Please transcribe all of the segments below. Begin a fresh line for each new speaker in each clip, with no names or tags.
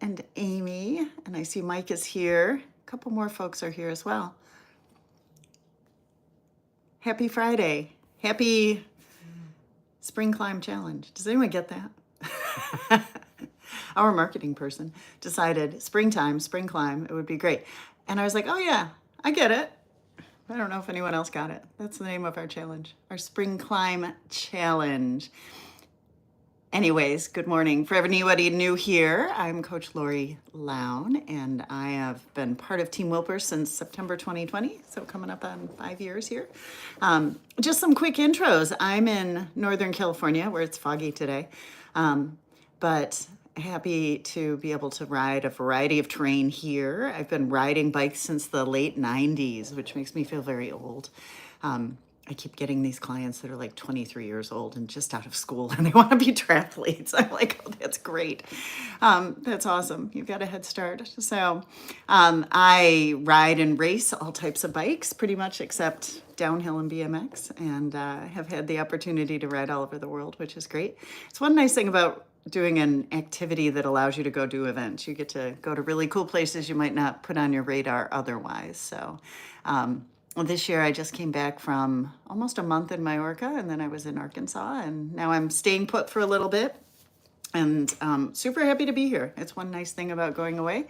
and Amy, and I see Mike is here. A couple more folks are here as well. Happy Friday. Happy Spring Climb Challenge. Does anyone get that? Our marketing person decided springtime, spring climb, it would be great. And I was like, oh yeah, I get it. I don't know if anyone else got it. That's the name of our challenge, our Spring Climb Challenge. Anyways, good morning. For anybody new here, I'm Coach Lorri Lown, and I have been part of Team Wilpers since September 2020, so coming up on 5 years here. Just some quick intros. I'm in Northern California, where it's foggy today, but happy to be able to ride a variety of terrain here. I've been riding bikes since the late 90s, which makes me feel very old. I keep getting these clients that are like 23 years old and just out of school and they want to be triathletes. I'm like, oh, that's great. That's awesome. You've got a head start. So I ride and race all types of bikes, pretty much except downhill and BMX, and have had the opportunity to ride all over the world, which is great. It's one nice thing about doing an activity that allows you to go do events. You get to go to really cool places you might not put on your radar otherwise. So this year I just came back from almost a month in Majorca, and then I was in Arkansas, and now I'm staying put for a little bit, and super happy to be here. It's one nice thing about going away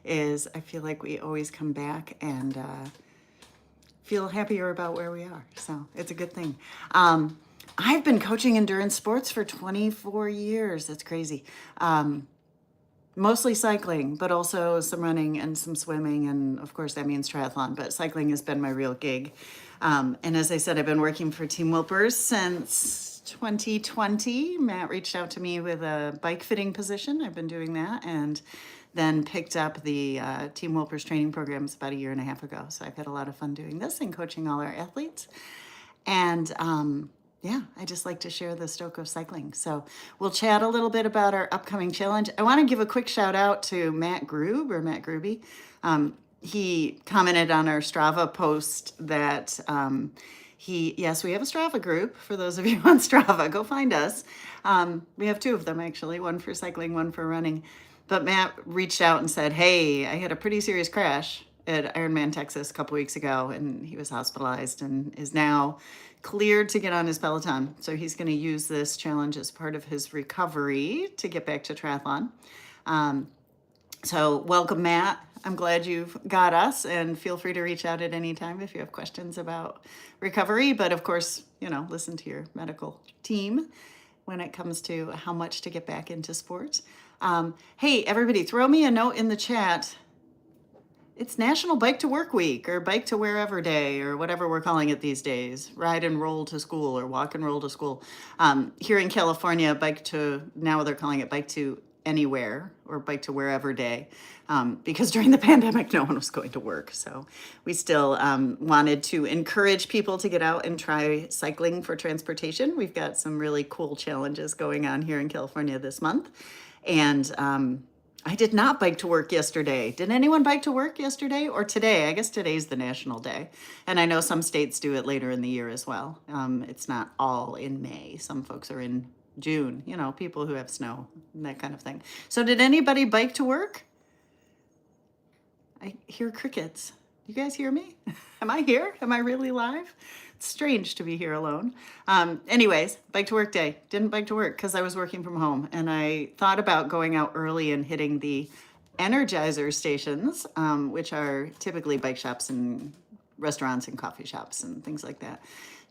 is I feel like we always come back and feel happier about where we are. So it's a good thing. I've been coaching endurance sports for 24 years. That's crazy. Mostly cycling, but also some running and some swimming. And of course that means triathlon, but cycling has been my real gig. And as I said, I've been working for Team Wilpers since 2020. Matt reached out to me with a bike fitting position. I've been doing that, and then picked up the Team Wilpers training programs about 1.5 years ago. So I've had a lot of fun doing this and coaching all our athletes. And yeah, I just like to share the stoke of cycling. So we'll chat a little bit about our upcoming challenge. I want to give a quick shout out to Matt Gruby. He commented on our Strava post that yes, we have a Strava group. For those of you on Strava, go find us. We have 2 of them actually, one for cycling, one for running. But Matt reached out and said, hey, I had a pretty serious crash at Ironman, Texas a couple weeks ago, and he was hospitalized and is now cleared to get on his Peloton. So he's going to use this challenge as part of his recovery to get back to triathlon. So welcome, Matt. I'm glad you've got us, and feel free to reach out at any time if you have questions about recovery. But of course, listen to your medical team when it comes to how much to get back into sports. Hey, everybody, throw me a note in the chat. It's National Bike to Work Week, or Bike to Wherever Day, or whatever we're calling it these days. Ride and roll to school, or walk and roll to school. Here in California, now they're calling it Bike to Anywhere, or Bike to Wherever Day, because during the pandemic, no one was going to work. So we still wanted to encourage people to get out and try cycling for transportation. We've got some really cool challenges going on here in California this month. And I did not bike to work yesterday. Did anyone bike to work yesterday or today? I guess today's the national day. And I know some states do it later in the year as well. It's not all in May. Some folks are in June, people who have snow and that kind of thing. So did anybody bike to work? I hear crickets. You guys hear me? Am I here? Am I really live? It's strange to be here alone. Anyways, bike to work day. Didn't bike to work because I was working from home, and I thought about going out early and hitting the Energizer stations, which are typically bike shops and restaurants and coffee shops and things like that,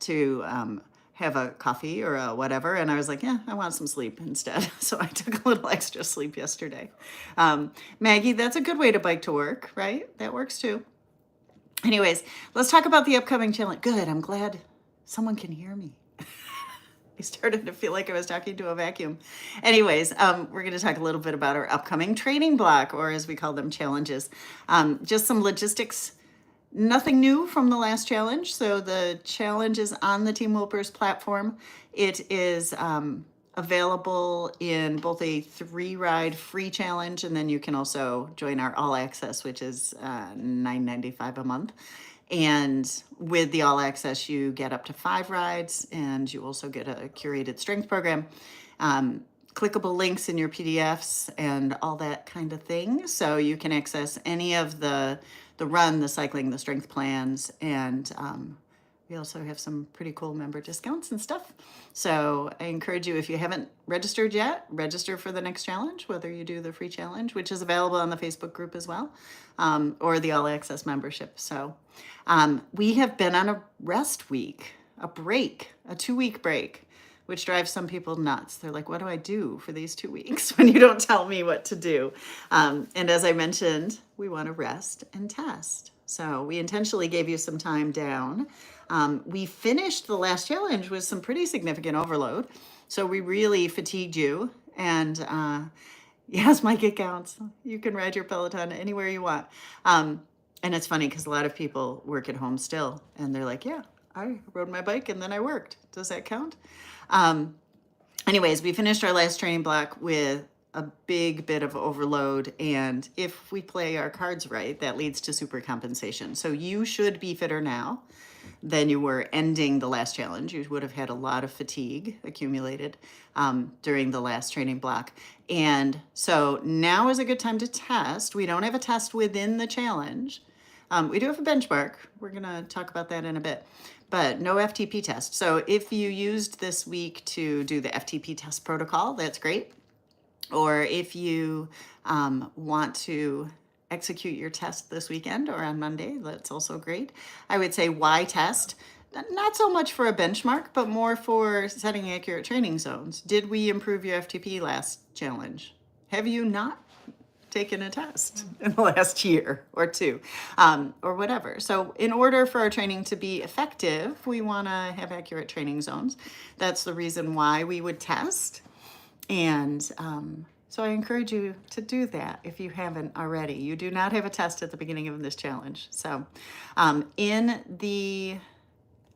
to have a coffee or a whatever. And I was like, yeah, I want some sleep instead. So I took a little extra sleep yesterday. Maggie, that's a good way to bike to work, right? That works too. Anyways, let's talk about the upcoming challenge. Good, I'm glad someone can hear me. I started to feel like I was talking to a vacuum. Anyways, we're going to talk a little bit about our upcoming training block, or as we call them, challenges. Just some logistics. Nothing new from the last challenge. So the challenge is on the Team Wilpers platform. It is available in both a 3-ride free challenge, and then you can also join our all access, which is $9.95 a month. And with the all access, you get up to 5 rides, and you also get a curated strength program. clickable links in your PDFs and all that kind of thing. So you can access any of the run, the cycling, the strength plans, and we also have some pretty cool member discounts and stuff. So I encourage you, if you haven't registered yet, register for the next challenge, whether you do the free challenge, which is available on the Facebook group as well, or the all access membership. So we have been on a rest week, a 2-week break, which drives some people nuts. They're like, what do I do for these 2 weeks when you don't tell me what to do? And as I mentioned, we want to rest and test. So we intentionally gave you some time down. We finished the last challenge with some pretty significant overload. So we really fatigued you. And yes, Mike, it counts. You can ride your Peloton anywhere you want. And it's funny because a lot of people work at home still. And they're like, yeah, I rode my bike and then I worked. Does that count? Anyways, we finished our last training block with a big bit of overload. And if we play our cards right, that leads to super compensation. So you should be fitter now than you were ending the last challenge. You would have had a lot of fatigue accumulated during the last training block. And so now is a good time to test. We don't have a test within the challenge. We do have a benchmark. We're going to talk about that in a bit, but no FTP test. So if you used this week to do the FTP test protocol, that's great. Or if you want to execute your test this weekend or on Monday, that's also great. I would say why test? Not so much for a benchmark, but more for setting accurate training zones. Did we improve your FTP last challenge? Have you not taken a test in the last year or two, or whatever? So in order for our training to be effective, we want to have accurate training zones. That's the reason why we would test. And so I encourage you to do that if you haven't already. You do not have a test at the beginning of this challenge. So in the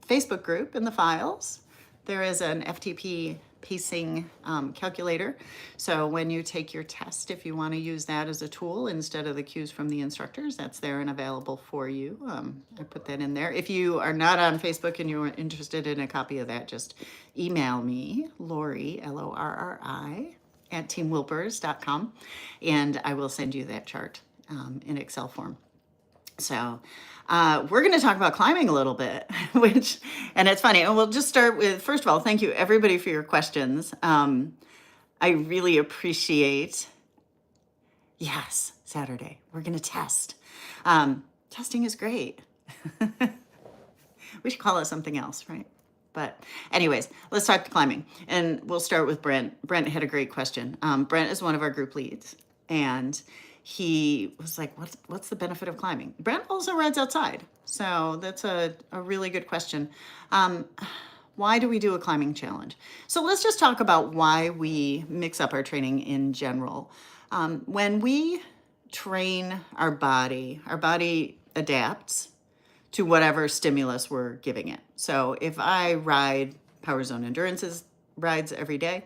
Facebook group, in the files, there is an FTP pacing calculator. So when you take your test, if you want to use that as a tool instead of the cues from the instructors, that's there and available for you. I put that in there. If you are not on Facebook and you're interested in a copy of that, just email me, Lorri, Lorri, at teamwilpers.com, and I will send you that chart in Excel form. So we're going to talk about climbing a little bit, and it's funny. And we'll just start with, first of all, thank you everybody for your questions. I really appreciate, yes, Saturday, we're going to test. Testing is great. We should call it something else, right? But anyways, let's talk climbing. And we'll start with Brent. Brent had a great question. Brent is one of our group leads. And he was like, what's the benefit of climbing? Brent also rides outside. So that's a really good question. Why do we do a climbing challenge? So let's just talk about why we mix up our training in general. When we train our body adapts to whatever stimulus we're giving it. So if I ride Power Zone Endurance rides every day,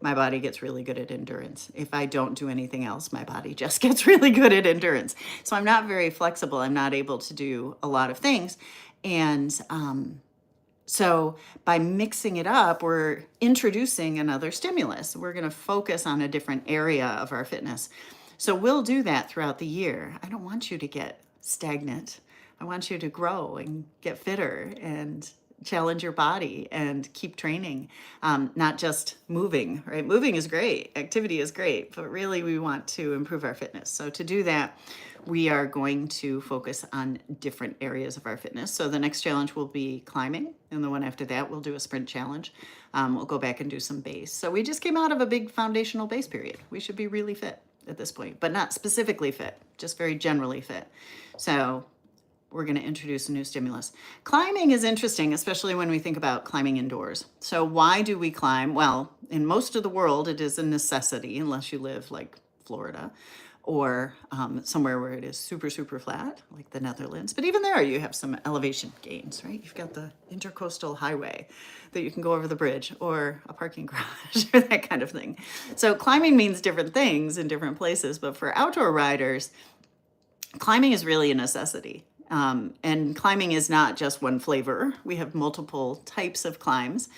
my body gets really good at endurance. If I don't do anything else, my body just gets really good at endurance. So I'm not very flexible. I'm not able to do a lot of things. And so by mixing it up, we're introducing another stimulus. We're going to focus on a different area of our fitness. So we'll do that throughout the year. I don't want you to get stagnant. I want you to grow and get fitter and challenge your body and keep training, not just moving, right? Moving is great. Activity is great, but really we want to improve our fitness. So to do that, we are going to focus on different areas of our fitness. So the next challenge will be climbing, and the one after that we'll do a sprint challenge. We'll go back and do some base. So we just came out of a big foundational base period. We should be really fit at this point, but not specifically fit, just very generally fit. So we're going to introduce a new stimulus. Climbing is interesting, especially when we think about climbing indoors. So why do we climb? Well, in most of the world, it is a necessity, unless you live like Florida or somewhere where it is super, super flat, like the Netherlands. But even there, you have some elevation gains, right? You've got the intercoastal highway that you can go over the bridge, or a parking garage, or that kind of thing. So climbing means different things in different places. But for outdoor riders, climbing is really a necessity. And climbing is not just one flavor. We have multiple types of climbs,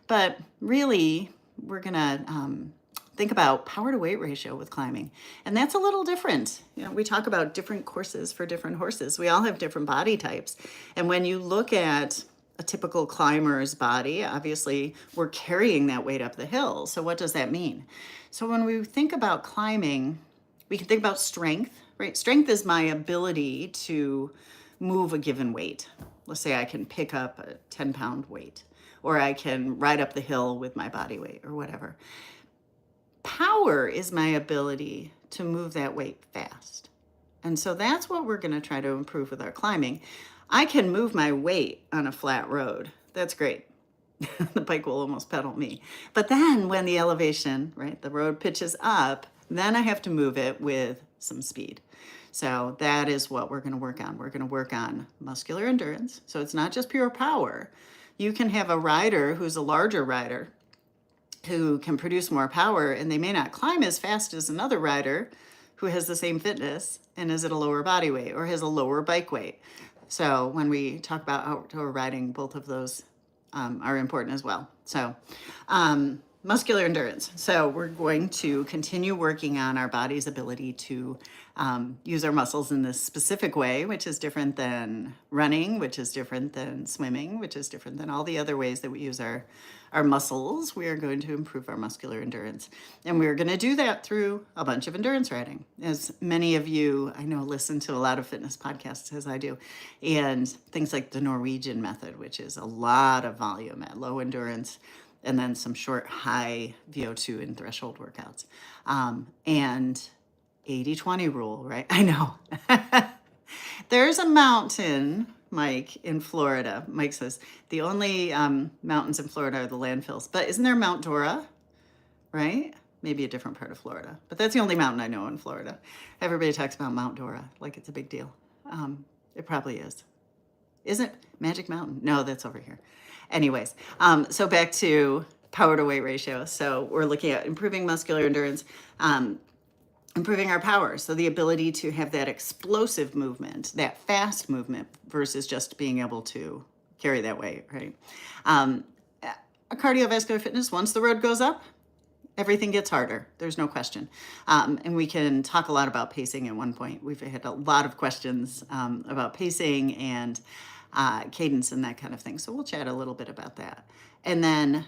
but really we're going to think about power to weight ratio with climbing. And that's a little different. We talk about different courses for different horses. We all have different body types. And when you look at a typical climber's body, obviously we're carrying that weight up the hill. So what does that mean? So when we think about climbing, we can think about strength, right? Strength is my ability to move a given weight. Let's say I can pick up a 10-pound weight, or I can ride up the hill with my body weight or whatever. Power is my ability to move that weight fast. And so that's what we're going to try to improve with our climbing. I can move my weight on a flat road. That's great. The bike will almost pedal me. But then when the elevation, right, the road pitches up, then I have to move it with some speed. So that is what we're going to work on. We're going to work on muscular endurance. So it's not just pure power. You can have a rider who's a larger rider who can produce more power, and they may not climb as fast as another rider who has the same fitness and is at a lower body weight or has a lower bike weight. So when we talk about outdoor riding, both of those are important as well. So muscular endurance. So we're going to continue working on our body's ability to use our muscles in this specific way, which is different than running, which is different than swimming, which is different than all the other ways that we use our muscles. We are going to improve our muscular endurance. And we're going to do that through a bunch of endurance riding. As many of you, I know, listen to a lot of fitness podcasts, as I do, and things like the Norwegian method, which is a lot of volume at low endurance, and then some short, high VO2 and threshold workouts. And 80-20 rule, right? I know. There's a mountain, Mike, in Florida. Mike says, the only mountains in Florida are the landfills. But isn't there Mount Dora, right? Maybe a different part of Florida. But that's the only mountain I know in Florida. Everybody talks about Mount Dora like it's a big deal. It probably is. Isn't Magic Mountain? No, that's over here. Anyways, so back to power to weight ratio. So we're looking at improving muscular endurance, improving our power. So the ability to have that explosive movement, that fast movement versus just being able to carry that weight, right? A cardiovascular fitness, once the road goes up, everything gets harder. There's no question. And we can talk a lot about pacing at one point. We've had a lot of questions about pacing and cadence and that kind of thing. So we'll chat a little bit about that. And then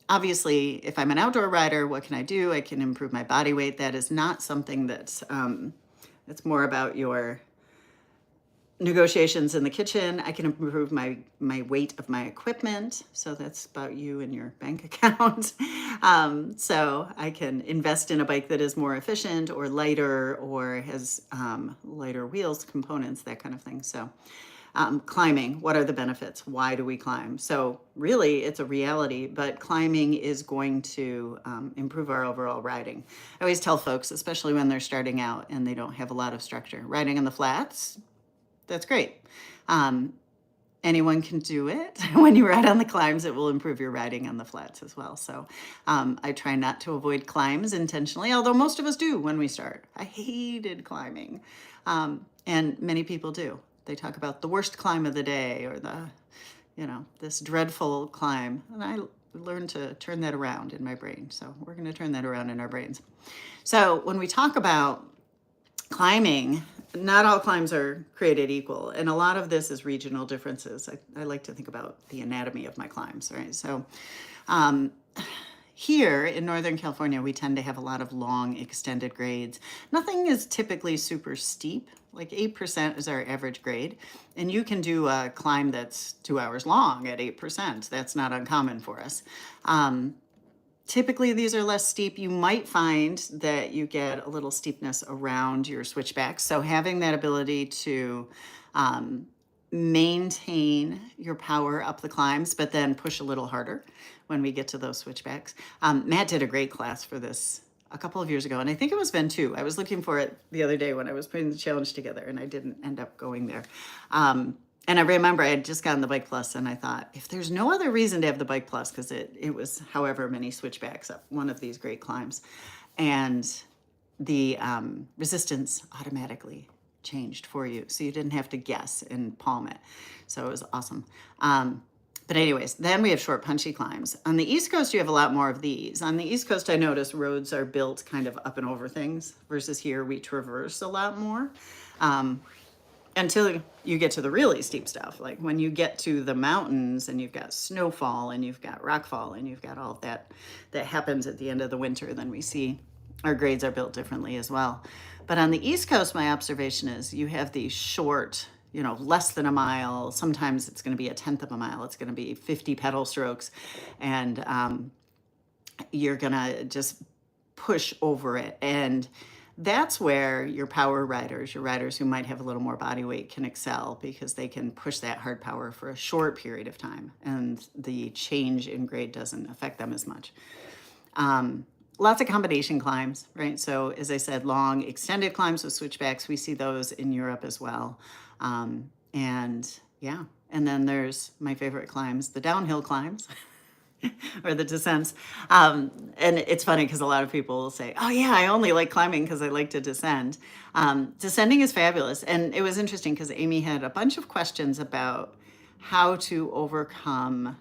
obviously, if I'm an outdoor rider, what can I do? I can improve my body weight. That is not something that's more about your negotiations in the kitchen. I can improve my weight of my equipment. So that's about you and your bank account. So I can invest in a bike that is more efficient or lighter or has lighter wheels, components, that kind of thing. So climbing, what are the benefits? Why do we climb? So really, it's a reality, but climbing is going to improve our overall riding. I always tell folks, especially when they're starting out and they don't have a lot of structure, riding on the flats, that's great. Anyone can do it. When you ride on the climbs, it will improve your riding on the flats as well. So I try not to avoid climbs intentionally, although most of us do when we start. I hated climbing, and many people do. They talk about the worst climb of the day or this dreadful climb. And I learned to turn that around in my brain. So we're going to turn that around in our brains. So when we talk about climbing, not all climbs are created equal. And a lot of this is regional differences. I like to think about the anatomy of my climbs, right? So here in Northern California, we tend to have a lot of long, extended grades. Nothing is typically super steep. Like 8% is our average grade. And you can do a climb that's 2 hours long at 8%. That's not uncommon for us. Typically, these are less steep. You might find that you get a little steepness around your switchbacks. So having that ability to maintain your power up the climbs, but then push a little harder when we get to those switchbacks. Matt did a great class for this a couple of years ago, and I think it was Ven too. I was looking for it the other day when I was putting the challenge together, and I didn't end up going there. And I remember I had just gotten the Bike Plus, and I thought, if there's no other reason to have the Bike Plus, because it was however many switchbacks up one of these great climbs, and the resistance automatically changed for you, so you didn't have to guess and palm it. So it was awesome. But anyways, then we have short, punchy climbs. On the East Coast, you have a lot more of these. On the East Coast, I notice roads are built kind of up and over things, versus here we traverse a lot more. Until you get to the really steep stuff, like when you get to the mountains and you've got snowfall and you've got rockfall and you've got all of that that happens at the end of the winter, then we see our grades are built differently as well. But on the East Coast, my observation is you have these short, less than a mile. Sometimes it's going to be a tenth of a mile. It's going to be 50 pedal strokes, and you're going to just push over it. And that's where your power riders, your riders who might have a little more body weight, can excel, because they can push that hard power for a short period of time, and the change in grade doesn't affect them as much. Lots of combination climbs, right? So as I said, long extended climbs with switchbacks, we see those in Europe as well. And then there's my favorite climbs, the downhill climbs. Or the descents. And it's funny because a lot of people will say, oh yeah, I only like climbing because I like to descend. Descending is fabulous. And it was interesting because Amy had a bunch of questions about how to overcome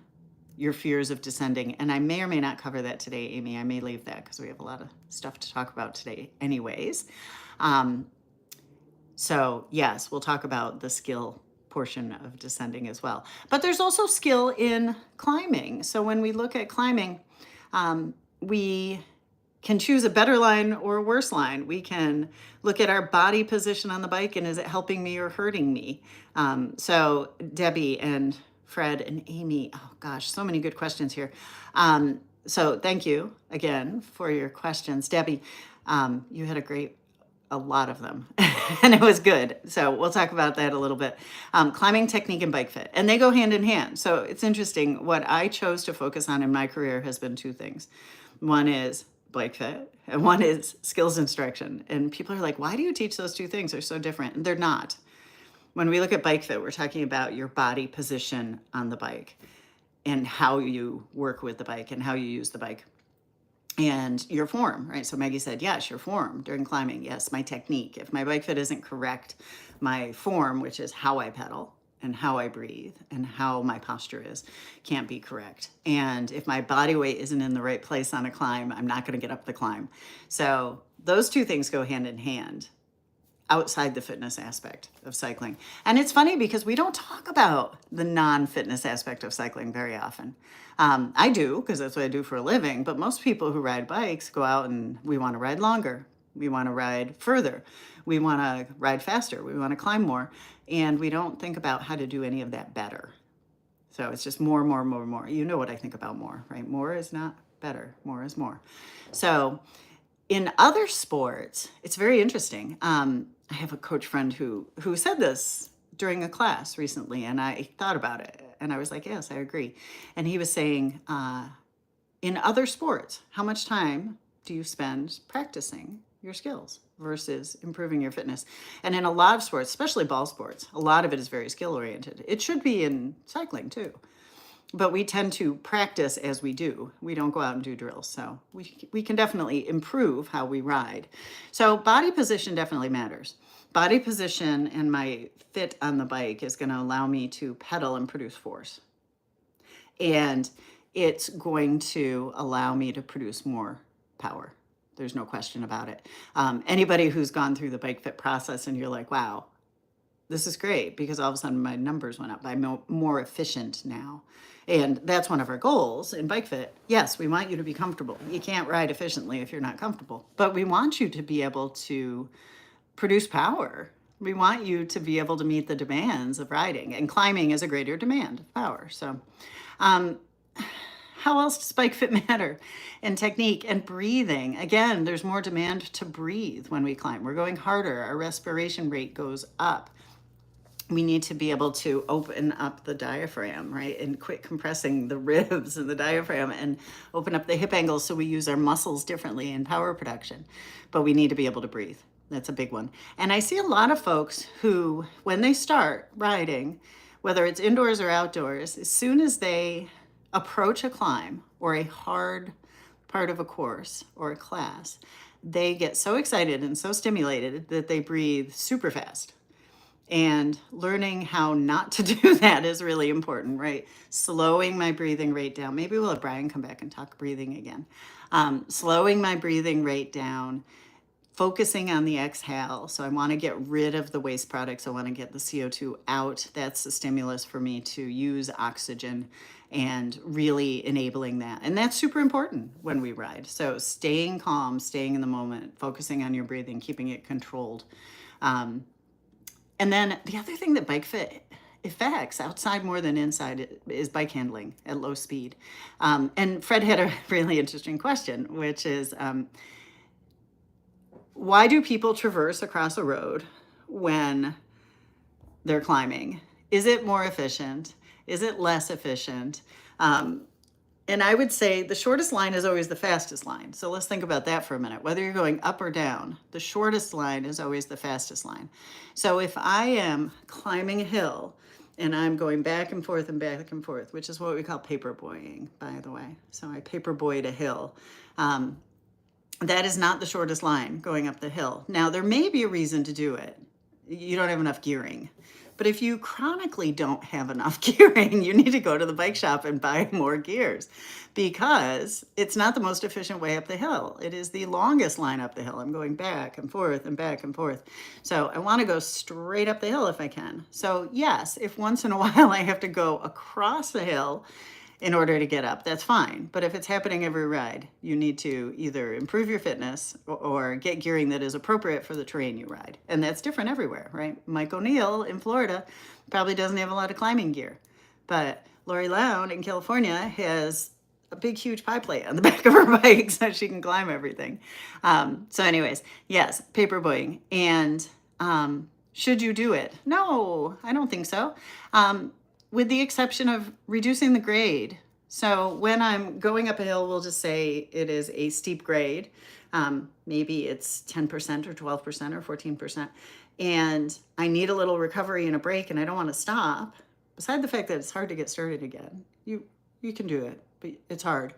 your fears of descending. And I may or may not cover that today, Amy. I may leave that because we have a lot of stuff to talk about today anyways. So yes, we'll talk about the skill portion of descending as well. But there's also skill in climbing. So when we look at climbing, we can choose a better line or a worse line. We can look at our body position on the bike, and is it helping me or hurting me? So Debbie and Fred and Amy, oh gosh, so many good questions here. So thank you again for your questions. Debbie, you had a lot of them, and it was good. So we'll talk about that a little bit. Climbing technique and bike fit, and they go hand in hand. So it's interesting. What I chose to focus on in my career has been two things. One is bike fit, and one is skills instruction. And people are like, why do you teach those two things? They're so different. And they're not. When we look at bike fit, we're talking about your body position on the bike and how you work with the bike and how you use the bike. And your form, right? So Maggie said, yes, your form during climbing. Yes, my technique. If my bike fit isn't correct, my form, which is how I pedal and how I breathe and how my posture is, can't be correct. And if my body weight isn't in the right place on a climb, I'm not going to get up the climb. So those two things go hand in hand outside the fitness aspect of cycling. And it's funny because we don't talk about the non-fitness aspect of cycling very often. I do, because that's what I do for a living, but most people who ride bikes go out and we want to ride longer. We want to ride further. We want to ride faster. We want to climb more. And we don't think about how to do any of that better. So it's just more, more, more, more. You know what I think about more, right? More is not better. More is more. So in other sports, it's very interesting. I have a coach friend who said this during a class recently, and I thought about it, and I was like, yes, I agree. And he was saying, in other sports, how much time do you spend practicing your skills versus improving your fitness? And in a lot of sports, especially ball sports, a lot of it is very skill oriented. It should be in cycling too. But we tend to practice as we do. We don't go out and do drills. So we can definitely improve how we ride. So body position definitely matters. Body position and my fit on the bike is going to allow me to pedal and produce force. And it's going to allow me to produce more power. There's no question about it. Anybody who's gone through the bike fit process and you're like, wow, this is great, because all of a sudden my numbers went up. I'm more efficient now. And that's one of our goals in bike fit. Yes, we want you to be comfortable. You can't ride efficiently if you're not comfortable, but we want you to be able to produce power. We want you to be able to meet the demands of riding, and climbing is a greater demand of power. So how else does bike fit matter? And technique and breathing. Again, there's more demand to breathe when we climb. We're going harder. Our respiration rate goes up. We need to be able to open up the diaphragm, right? And quit compressing the ribs and the diaphragm and open up the hip angles so we use our muscles differently in power production. But we need to be able to breathe. That's a big one. And I see a lot of folks who, when they start riding, whether it's indoors or outdoors, as soon as they approach a climb or a hard part of a course or a class, they get so excited and so stimulated that they breathe super fast. And learning how not to do that is really important, right? Slowing my breathing rate down. Maybe we'll have Brian come back and talk breathing again. Slowing my breathing rate down, focusing on the exhale. So I want to get rid of the waste products. I want to get the CO2 out. That's the stimulus for me to use oxygen and really enabling that. And that's super important when we ride. So staying calm, staying in the moment, focusing on your breathing, keeping it controlled. And then the other thing that bike fit affects outside more than inside is bike handling at low speed. And Fred had a really interesting question, which is, why do people traverse across a road when they're climbing? Is it more efficient? Is it less efficient? And I would say the shortest line is always the fastest line. So let's think about that for a minute. Whether you're going up or down, the shortest line is always the fastest line. So if I am climbing a hill and I'm going back and forth and back and forth, which is what we call paperboying, by the way. So I paperboyed a hill. That is not the shortest line going up the hill. Now, there may be a reason to do it. You don't have enough gearing. But if you chronically don't have enough gearing, you need to go to the bike shop and buy more gears, because it's not the most efficient way up the hill. It is the longest line up the hill. I'm going back and forth and back and forth. So I want to go straight up the hill if I can. So yes, if once in a while I have to go across the hill in order to get up, that's fine. But if it's happening every ride, you need to either improve your fitness or get gearing that is appropriate for the terrain you ride. And that's different everywhere, right? Mike O'Neill in Florida probably doesn't have a lot of climbing gear, but Lorri Lown in California has a big, huge pie plate on the back of her bike so she can climb everything. So anyways, yes, paperboying. And should you do it? No, I don't think so. With the exception of reducing the grade. So when I'm going up a hill, we'll just say it is a steep grade. Maybe it's 10% or 12% or 14%. And I need a little recovery and a break and I don't want to stop. Beside the fact that it's hard to get started again, you can do it, but it's hard.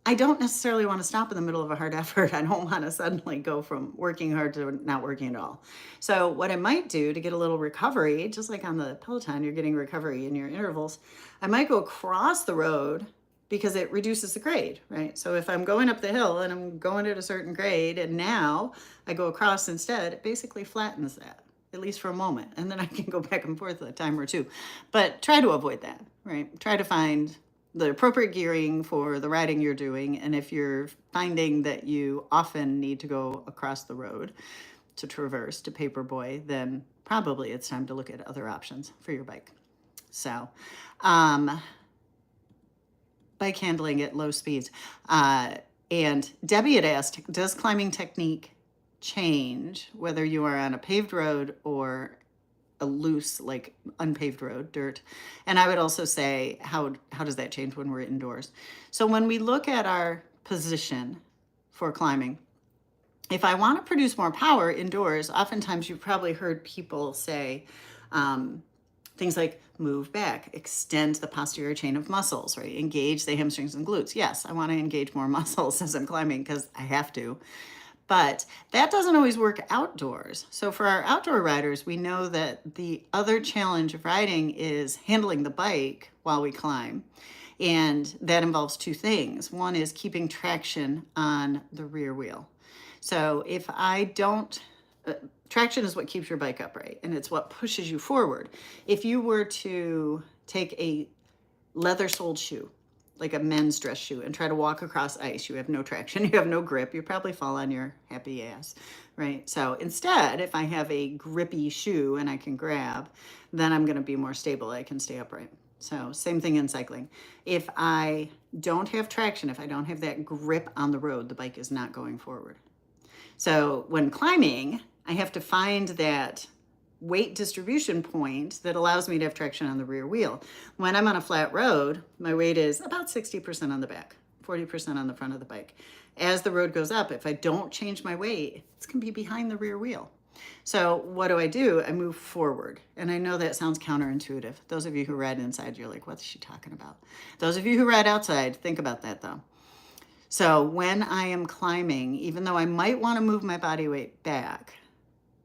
I don't necessarily want to stop in the middle of a hard effort. I don't want to suddenly go from working hard to not working at all. So what I might do to get a little recovery, just like on the Peloton, you're getting recovery in your intervals, I might go across the road because it reduces the grade, right? So if I'm going up the hill and I'm going at a certain grade and now I go across instead, it basically flattens that, at least for a moment. And then I can go back and forth a time or two. But try to avoid that, right? Try to find the appropriate gearing for the riding you're doing. And if you're finding that you often need to go across the road to traverse, to paperboy, then probably it's time to look at other options for your bike. So, bike handling at low speeds. And Debbie had asked, does climbing technique change whether you are on a paved road or a loose, like unpaved road, dirt? And I would also say, how does that change when we're indoors? So when we look at our position for climbing, if I want to produce more power indoors, oftentimes you've probably heard people say things like move back, extend the posterior chain of muscles, right? Engage the hamstrings and glutes. Yes, I want to engage more muscles as I'm climbing because I have to. But that doesn't always work outdoors. So for our outdoor riders, we know that the other challenge of riding is handling the bike while we climb. And that involves two things. One is keeping traction on the rear wheel. So if I don't, traction is what keeps your bike upright and it's what pushes you forward. If you were to take a leather-soled shoe, like a men's dress shoe, and try to walk across ice, you have no traction, you have no grip, you probably fall on your happy ass, right? So instead, if I have a grippy shoe and I can grab, then I'm gonna be more stable, I can stay upright. So same thing in cycling. If I don't have traction, if I don't have that grip on the road, the bike is not going forward. So when climbing, I have to find that weight distribution point that allows me to have traction on the rear wheel. When I'm on a flat road, my weight is about 60% on the back, 40% on the front of the bike. As the road goes up, if I don't change my weight, it's gonna be behind the rear wheel. So what do? I move forward. And I know that sounds counterintuitive. Those of you who ride inside, you're like, what's she talking about? Those of you who ride outside, think about that though. So when I am climbing, even though I might wanna move my body weight back,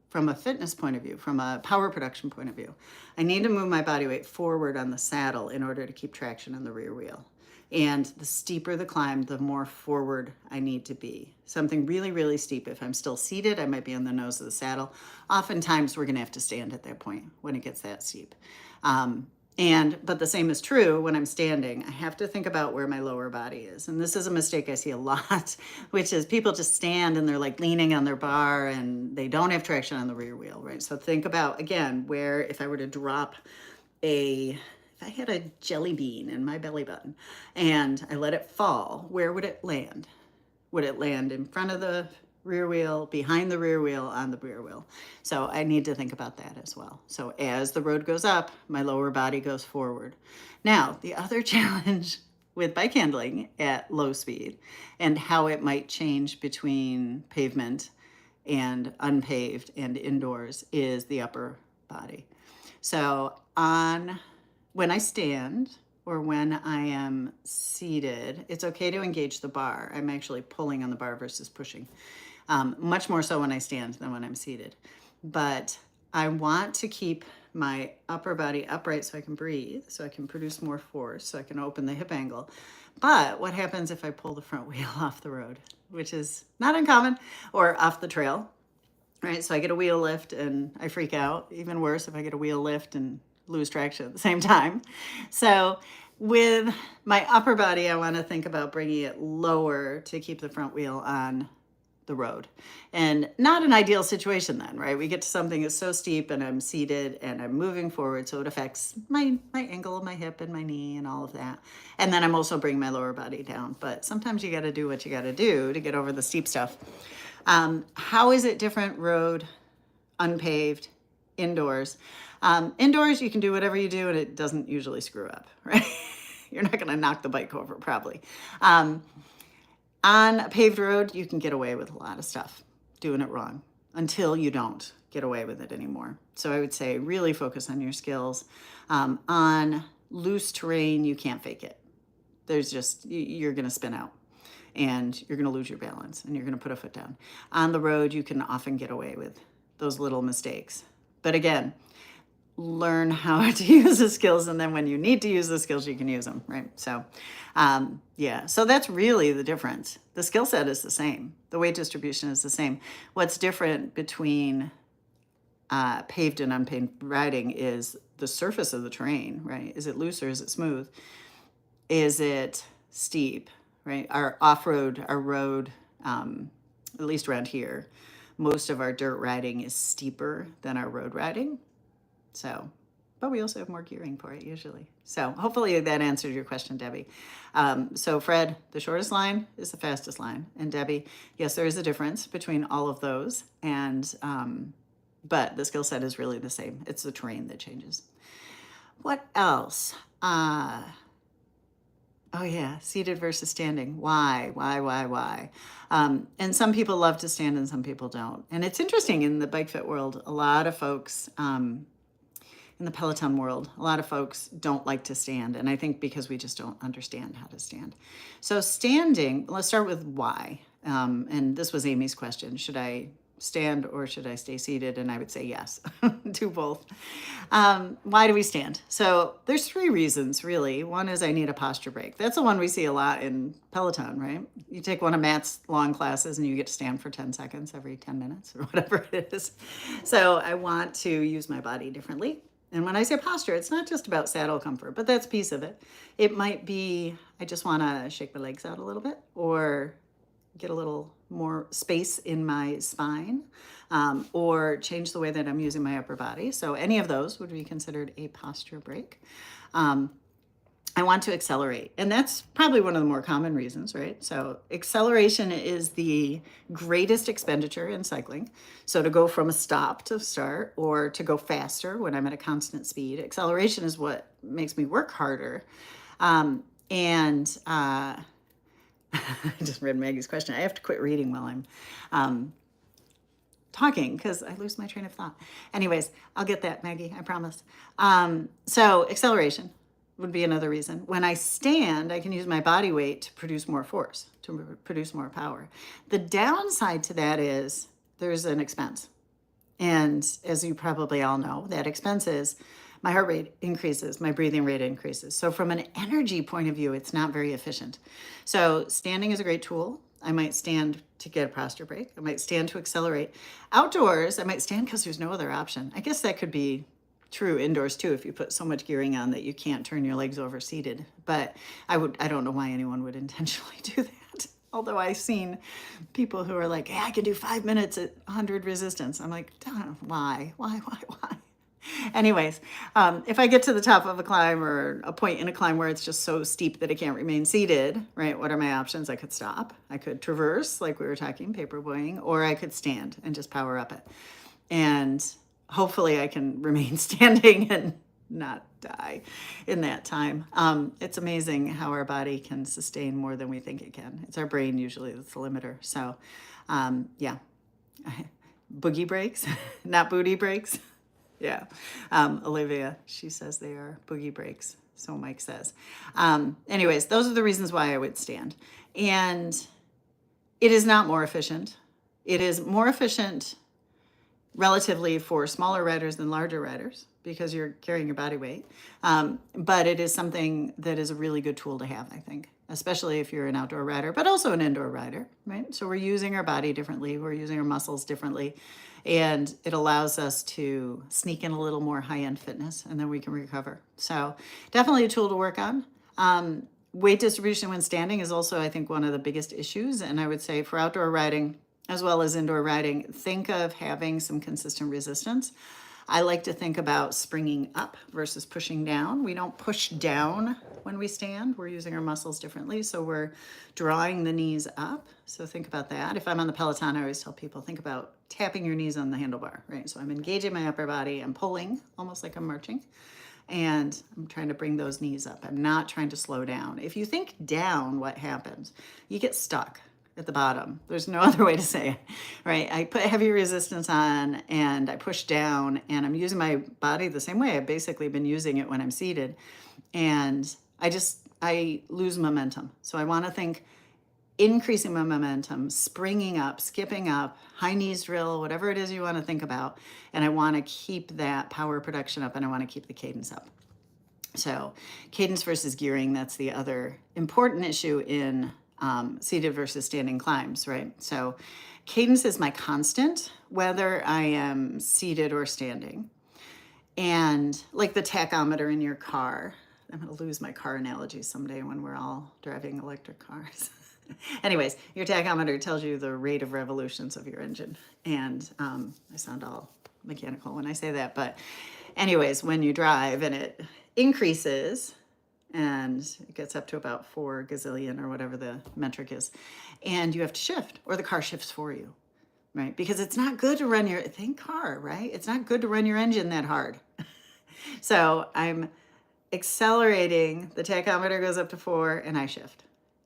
from a fitness point of view, from a power production point of view, I need to move my body weight forward on the saddle in order to keep traction on the rear wheel. And the steeper the climb, the more forward I need to be. Something really, really steep. If I'm still seated, I might be on the nose of the saddle. Oftentimes, we're going to have to stand at that point when it gets that steep. But the same is true when I'm standing. I have to think about where my lower body is. And this is a mistake I see a lot, which is people just stand and they're like leaning on their bar and they don't have traction on the rear wheel, right? So think about, again, where if I were to drop if I had a jelly bean in my belly button and I let it fall, where would it land? Would it land in front of the rear wheel, behind the rear wheel, on the rear wheel? So I need to think about that as well. So as the road goes up, my lower body goes forward. Now, the other challenge with bike handling at low speed and how it might change between pavement and unpaved and indoors is the upper body. So when I stand or when I am seated, it's okay to engage the bar. I'm actually pulling on the bar versus pushing. Much more so when I stand than when I'm seated. But I want to keep my upper body upright so I can breathe, so I can produce more force, so I can open the hip angle. But what happens if I pull the front wheel off the road, which is not uncommon, or off the trail, right? So I get a wheel lift and I freak out. Even worse if I get a wheel lift and lose traction at the same time. So with my upper body, I want to think about bringing it lower to keep the front wheel on the road. And not an ideal situation then, right? We get to something that's so steep and I'm seated and I'm moving forward, so it affects my angle of my hip and my knee and all of that. And then I'm also bringing my lower body down. But sometimes you got to do what you got to do to get over the steep stuff. How is it different road, unpaved, indoors? Indoors, you can do whatever you do and it doesn't usually screw up, right? You're not going to knock the bike over, probably. On a paved road, you can get away with a lot of stuff, doing it wrong, until you don't get away with it anymore. So I would say really focus on your skills. On loose terrain, you can't fake it. You're going to spin out and you're going to lose your balance and you're going to put a foot down. On the road, you can often get away with those little mistakes. But again, learn how to use the skills, and then when you need to use the skills, you can use them, right? So so that's really the difference. The skill set is the same. The weight distribution is the same. What's different between paved and unpaved riding is the surface of the terrain, right? Is it loose or is it smooth? Is it steep, right? Our off-road, our road, at least around here, most of our dirt riding is steeper than our road riding. So, but we also have more gearing for it usually. So hopefully that answered your question, Debbie. So Fred, the shortest line is the fastest line. And Debbie, yes, there is a difference between all of those. And, but the skill set is really the same. It's the terrain that changes. What else? Oh yeah, seated versus standing. Why? And some people love to stand and some people don't. And it's interesting in the bike fit world, a lot of folks, in the Peloton world, a lot of folks don't like to stand. And I think because we just don't understand how to stand. So standing, let's start with why. And this was Amy's question. Should I stand or should I stay seated? And I would say yes, do both. Why do we stand? So there's 3 reasons really. One is I need a posture break. That's the one we see a lot in Peloton, right? You take one of Matt's long classes and you get to stand for 10 seconds every 10 minutes or whatever it is. So I want to use my body differently. And when I say posture, it's not just about saddle comfort, but that's a piece of it. It might be, I just want to shake my legs out a little bit or get a little more space in my spine, or change the way that I'm using my upper body. So any of those would be considered a posture break. I want to accelerate, and that's probably one of the more common reasons, right? So acceleration is the greatest expenditure in cycling. So to go from a stop to start or to go faster when I'm at a constant speed, acceleration is what makes me work harder. I just read Maggie's question. I have to quit reading while I'm talking because I lose my train of thought. Anyways, I'll get that, Maggie, I promise. So acceleration would be another reason. When I stand, I can use my body weight to produce more force, to produce more power. The downside to that is there's an expense. And as you probably all know, that expenses, my heart rate increases, my breathing rate increases. So from an energy point of view, it's not very efficient. So standing is a great tool. I might stand to get a posture break. I might stand to accelerate. Outdoors, I might stand because there's no other option. I guess that could be true indoors too if you put so much gearing on that you can't turn your legs over seated. But I don't know why anyone would intentionally do that. Although I've seen people who are like, hey, I can do 5 minutes at 100 resistance. I'm like, why? Anyways, if I get to the top of a climb or a point in a climb where it's just so steep that I can't remain seated, right? What are my options? I could stop. I could traverse, like we were talking, paperboying, or I could stand and just power up it. And hopefully I can remain standing and not die in that time. It's amazing how our body can sustain more than we think it can. It's our brain usually that's the limiter. So yeah, boogie breaks, not booty breaks. Yeah. Olivia, she says they are boogie breaks. So Mike says. Anyways, those are the reasons why I would stand. And it is not more efficient. It is more efficient relatively for smaller riders than larger riders because you're carrying your body weight. But it is something that is a really good tool to have, I think, especially if you're an outdoor rider, but also an indoor rider, right? So we're using our body differently. We're using our muscles differently. And it allows us to sneak in a little more high-end fitness, and then we can recover. So definitely a tool to work on. Weight distribution when standing is also, I think, one of the biggest issues. And I would say for outdoor riding, as well as indoor riding, think of having some consistent resistance. I like to think about springing up versus pushing down. We don't push down when we stand. We're using our muscles differently. So we're drawing the knees up. So think about that. If I'm on the Peloton, I always tell people, think about tapping your knees on the handlebar, right? So I'm engaging my upper body. I'm pulling, almost like I'm marching. And I'm trying to bring those knees up. I'm not trying to slow down. If you think down, what happens? You get stuck at the bottom. There's no other way to say it, right? I put heavy resistance on and I push down and I'm using my body the same way I've basically been using it when I'm seated. And I lose momentum. So I want to think increasing my momentum, springing up, skipping up, high knees drill, whatever it is you want to think about. And I want to keep that power production up and I want to keep the cadence up. So cadence versus gearing, that's the other important issue in seated versus standing climbs, right? So cadence is my constant, whether I am seated or standing. And like the tachometer in your car, I'm going to lose my car analogy someday when we're all driving electric cars. Anyways, your tachometer tells you the rate of revolutions of your engine. And I sound all mechanical when I say that. But anyways, when you drive and it increases, and it gets up to about 4 gazillion or whatever the metric is, and you have to shift, or the car shifts for you, right? Because it's not good to run think car, right? It's not good to run your engine that hard. So I'm accelerating, the tachometer goes up to 4, and I shift.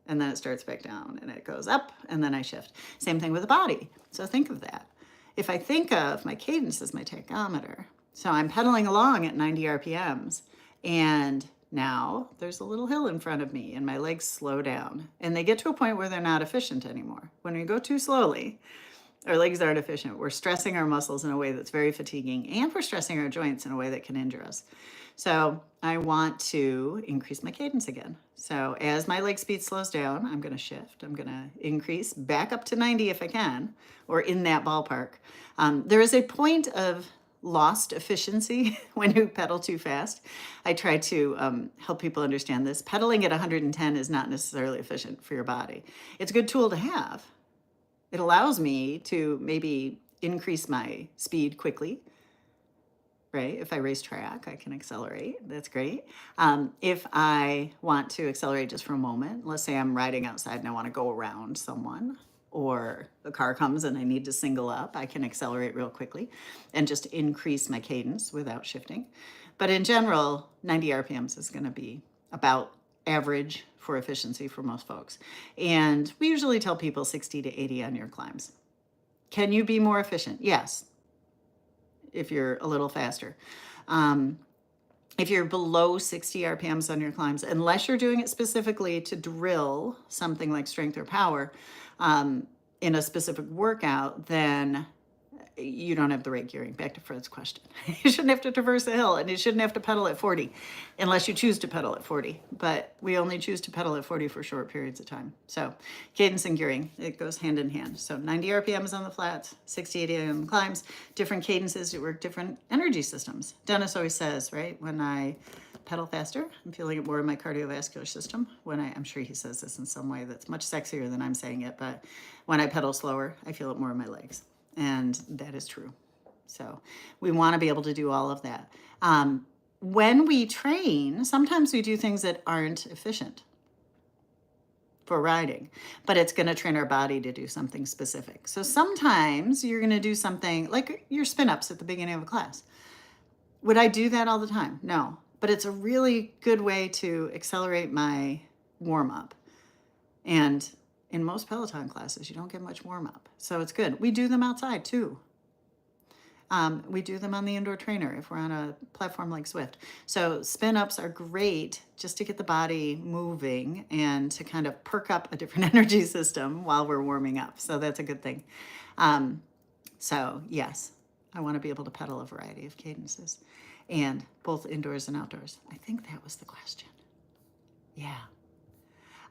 And then it starts back down, and it goes up, and then I shift. Same thing with the body. So think of that. If I think of my cadence as my tachometer, so I'm pedaling along at 90 RPMs, and now there's a little hill in front of me and my legs slow down and they get to a point where they're not efficient anymore. When we go too slowly, our legs aren't efficient. We're stressing our muscles in a way that's very fatiguing and we're stressing our joints in a way that can injure us. So I want to increase my cadence again. So as my leg speed slows down, I'm going to shift. I'm going to increase back up to 90 if I can, or in that ballpark. There is a point of lost efficiency when you pedal too fast. I try to help people understand this. Pedaling at 110 is not necessarily efficient for your body. It's a good tool to have. It allows me to maybe increase my speed quickly, right? If I race track, I can accelerate. That's great. If I want to accelerate just for a moment, let's say I'm riding outside and I want to go around someone, or the car comes and I need to single up, I can accelerate real quickly and just increase my cadence without shifting. But in general, 90 RPMs is going to be about average for efficiency for most folks. And we usually tell people 60 to 80 on your climbs. Can you be more efficient? Yes, if you're a little faster. If you're below 60 RPMs on your climbs, unless you're doing it specifically to drill something like strength or power, in a specific workout, then you don't have the right gearing. Back to Fred's question. You shouldn't have to traverse a hill, and you shouldn't have to pedal at 40 unless you choose to pedal at 40. But we only choose to pedal at 40 for short periods of time. So cadence and gearing, it goes hand in hand. So 90 RPMs on the flats, 60, 80 on the climbs, different cadences to work different energy systems. Dennis always says, right, when I pedal faster, I'm feeling it more in my cardiovascular system. I'm sure he says this in some way that's much sexier than I'm saying it, but when I pedal slower, I feel it more in my legs. And that is true. So we want to be able to do all of that. When we train, sometimes we do things that aren't efficient for riding, but it's going to train our body to do something specific. So sometimes you're going to do something like your spin-ups at the beginning of a class. Would I do that all the time? No, but it's a really good way to accelerate my warm-up. And in most Peloton classes, you don't get much warm-up, so it's good. We do them outside too. We do them on the indoor trainer if we're on a platform like Zwift. So spin-ups are great just to get the body moving and to kind of perk up a different energy system while we're warming up. So that's a good thing. So yes, I want to be able to pedal a variety of cadences, and both indoors and outdoors. I think that was the question. Yeah.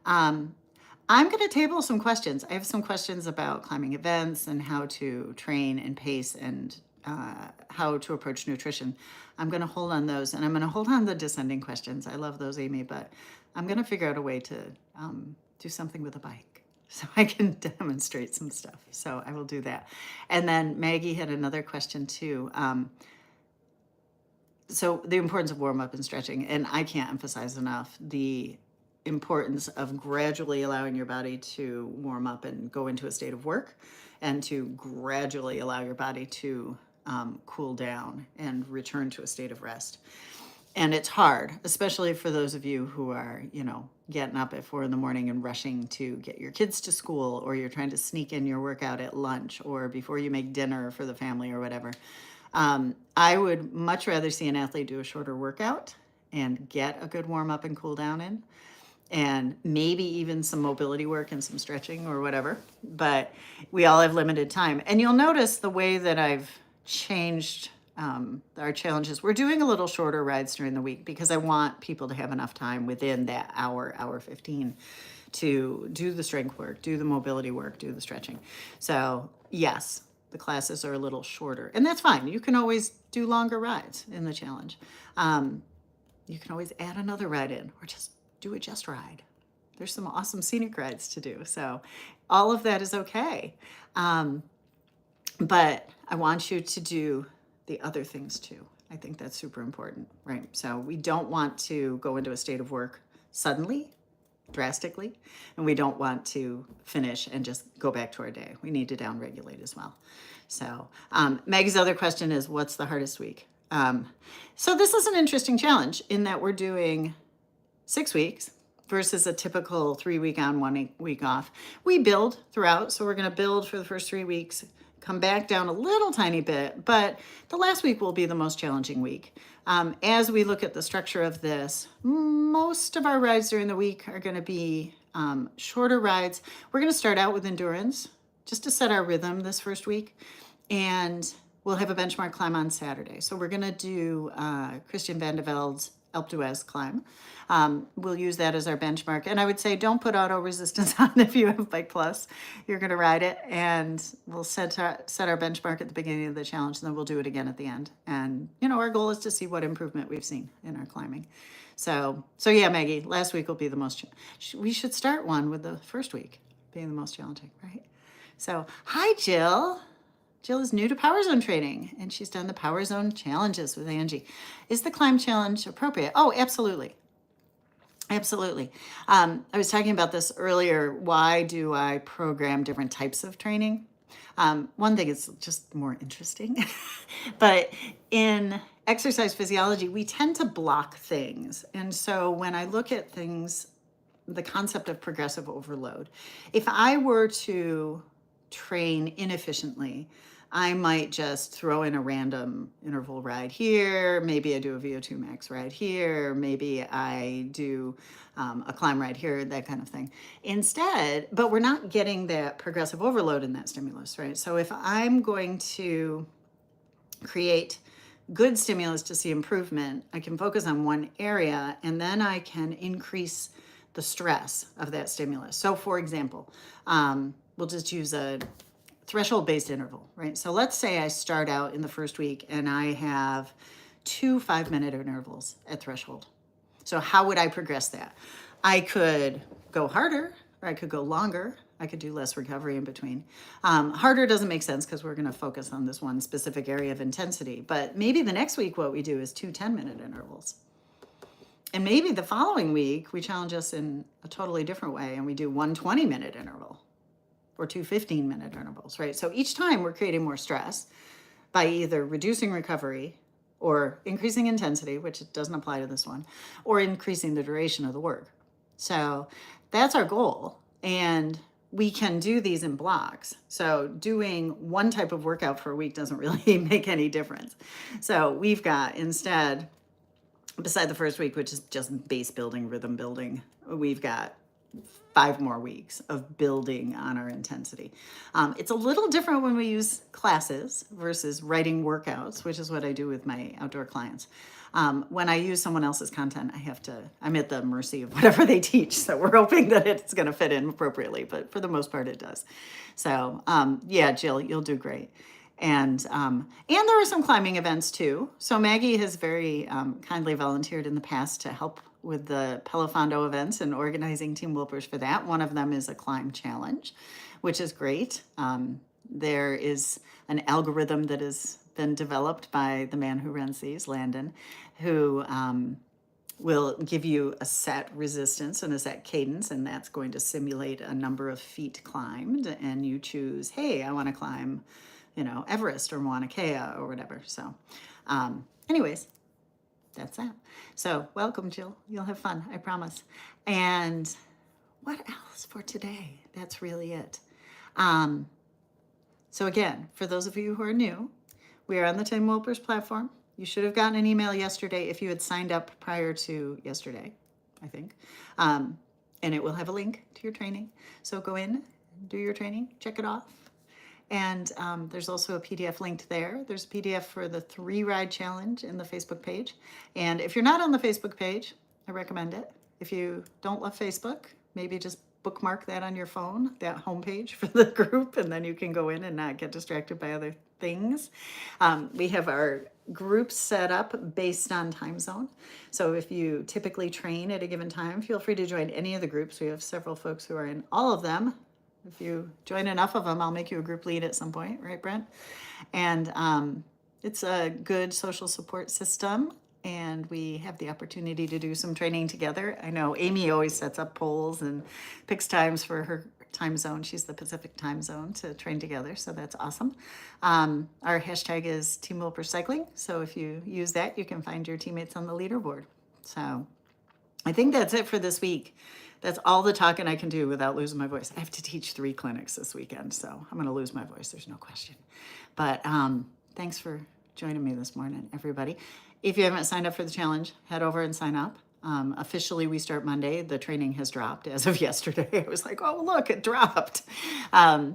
I'm going to table some questions. I have some questions about climbing events and how to train and pace and how to approach nutrition. I'm going to hold on those, and I'm going to hold on the descending questions. I love those, Amy, but I'm going to figure out a way to do something with a bike so I can demonstrate some stuff. So I will do that. And then Maggie had another question too. So the importance of warm up and stretching, and I can't emphasize enough the importance of gradually allowing your body to warm up and go into a state of work, and to gradually allow your body to cool down and return to a state of rest. And it's hard, especially for those of you who are, getting up at 4 a.m. and rushing to get your kids to school, or you're trying to sneak in your workout at lunch or before you make dinner for the family or whatever. I would much rather see an athlete do a shorter workout and get a good warm up and cool down in, and maybe even some mobility work and some stretching or whatever. But we all have limited time. And you'll notice the way that I've changed our challenges. We're doing a little shorter rides during the week because I want people to have enough time within that hour 15 to do the strength work, do the mobility work, do the stretching. So yes, the classes are a little shorter, and that's fine. You can always do longer rides in the challenge. You can always add another ride in, or just do a just ride. There's some awesome scenic rides to do. So all of that is okay. But I want you to do the other things too. I think that's super important, right? So we don't want to go into a state of work suddenly, drastically, and we don't want to finish and just go back to our day. We need to downregulate as well. So Meg's other question is, what's the hardest week? So this is an interesting challenge in that we're doing 6 weeks versus a typical 3-week on, 1 week off. We build throughout, so we're going to build for the first 3 weeks, come back down a little tiny bit, but the last week will be the most challenging week. As we look at the structure of this, most of our rides during the week are going to be shorter rides. We're going to start out with endurance just to set our rhythm this first week, and we'll have a benchmark climb on Saturday. So we're going to do Christian Van de Velde's Alpe d'Huez climb. We'll use that as our benchmark. And I would say don't put auto resistance on if you have Bike Plus. You're going to ride it, and we'll set our benchmark at the beginning of the challenge, and then we'll do it again at the end. And, our goal is to see what improvement we've seen in our climbing. So yeah, Maggie, last week will be the most, we should start one with the first week being the most challenging, right? So, hi, Jill. Jill is new to Power Zone training, and she's done the Power Zone challenges with Angie. Is the climb challenge appropriate? Oh, absolutely. Absolutely. I was talking about this earlier. Why do I program different types of training? One thing is just more interesting, but in exercise physiology, we tend to block things. And so when I look at things, the concept of progressive overload, if I were to train inefficiently, I might just throw in a random interval ride here. Maybe I do a VO2 max ride here. Maybe I do a climb ride here, that kind of thing. Instead, but we're not getting that progressive overload in that stimulus, right? So if I'm going to create good stimulus to see improvement, I can focus on one area and then I can increase the stress of that stimulus. So for example, we'll just use a threshold-based interval, right? So let's say I start out in the first week and I have 2 5-minute intervals at threshold. So how would I progress that? I could go harder, or I could go longer. I could do less recovery in between. Harder doesn't make sense because we're going to focus on this one specific area of intensity. But maybe the next week what we do is 2 10-minute intervals. And maybe the following week we challenge us in a totally different way and we do 1 20-minute interval or 2 15-minute intervals, right? So each time we're creating more stress by either reducing recovery or increasing intensity, which doesn't apply to this one, or increasing the duration of the work. So that's our goal. And we can do these in blocks. So doing one type of workout for a week doesn't really make any difference. So we've got instead, beside the first week, which is just base building, rhythm building, we've got 5 more weeks of building on our intensity. It's a little different when we use classes versus writing workouts, which is what I do with my outdoor clients. When I use someone else's content, I'm at the mercy of whatever they teach. So we're hoping that it's going to fit in appropriately, but for the most part it does. So yeah, Jill, you'll do great. And there are some climbing events too. So Maggie has very kindly volunteered in the past to help with the Peloton events and organizing Team Wilpers for that. One of them is a climb challenge, which is great. There is an algorithm that has been developed by the man who runs these, Landon, who will give you a set resistance and a set cadence, and that's going to simulate a number of feet climbed. And you choose, hey, I want to climb, Everest or Mauna Kea or whatever. So anyways, that's that. So welcome, Jill. You'll have fun, I promise. And what else for today? That's really it. So again, for those of you who are new, we are on the Team Wilpers platform. You should have gotten an email yesterday if you had signed up prior to yesterday, I think. And it will have a link to your training. So go in, do your training, check it off. And there's also a PDF linked there. There's a PDF for the 3-ride challenge in the Facebook page. And if you're not on the Facebook page, I recommend it. If you don't love Facebook, maybe just bookmark that on your phone, that homepage for the group, and then you can go in and not get distracted by other things. We have our groups set up based on time zone. So if you typically train at a given time, feel free to join any of the groups. We have several folks who are in all of them. If you join enough of them, I'll make you a group lead at some point, right, Brent? And it's a good social support system, and we have the opportunity to do some training together. I know Amy always sets up polls and picks times for her time zone. She's the Pacific time zone to train together, so that's awesome. Our hashtag is Team Wilpers Cycling, so if you use that, you can find your teammates on the leaderboard. So I think that's it for this week. That's all the talking I can do without losing my voice. I have to teach 3 clinics this weekend, so I'm going to lose my voice. There's no question. But thanks for joining me this morning, everybody. If you haven't signed up for the challenge, head over and sign up. Officially, we start Monday. The training has dropped as of yesterday. I was like, oh, look, it dropped.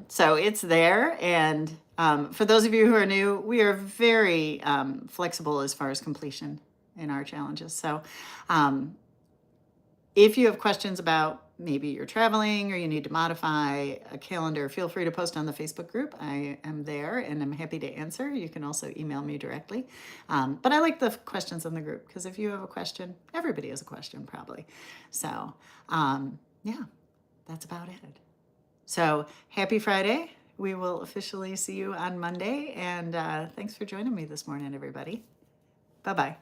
So it's there. And for those of you who are new, we are very flexible as far as completion in our challenges. So if you have questions about maybe you're traveling or you need to modify a calendar, feel free to post on the Facebook group. I am there and I'm happy to answer. You can also email me directly. But I like the questions in the group because if you have a question, everybody has a question probably. So yeah, that's about it. So happy Friday. We will officially see you on Monday. And thanks for joining me this morning, everybody. Bye-bye.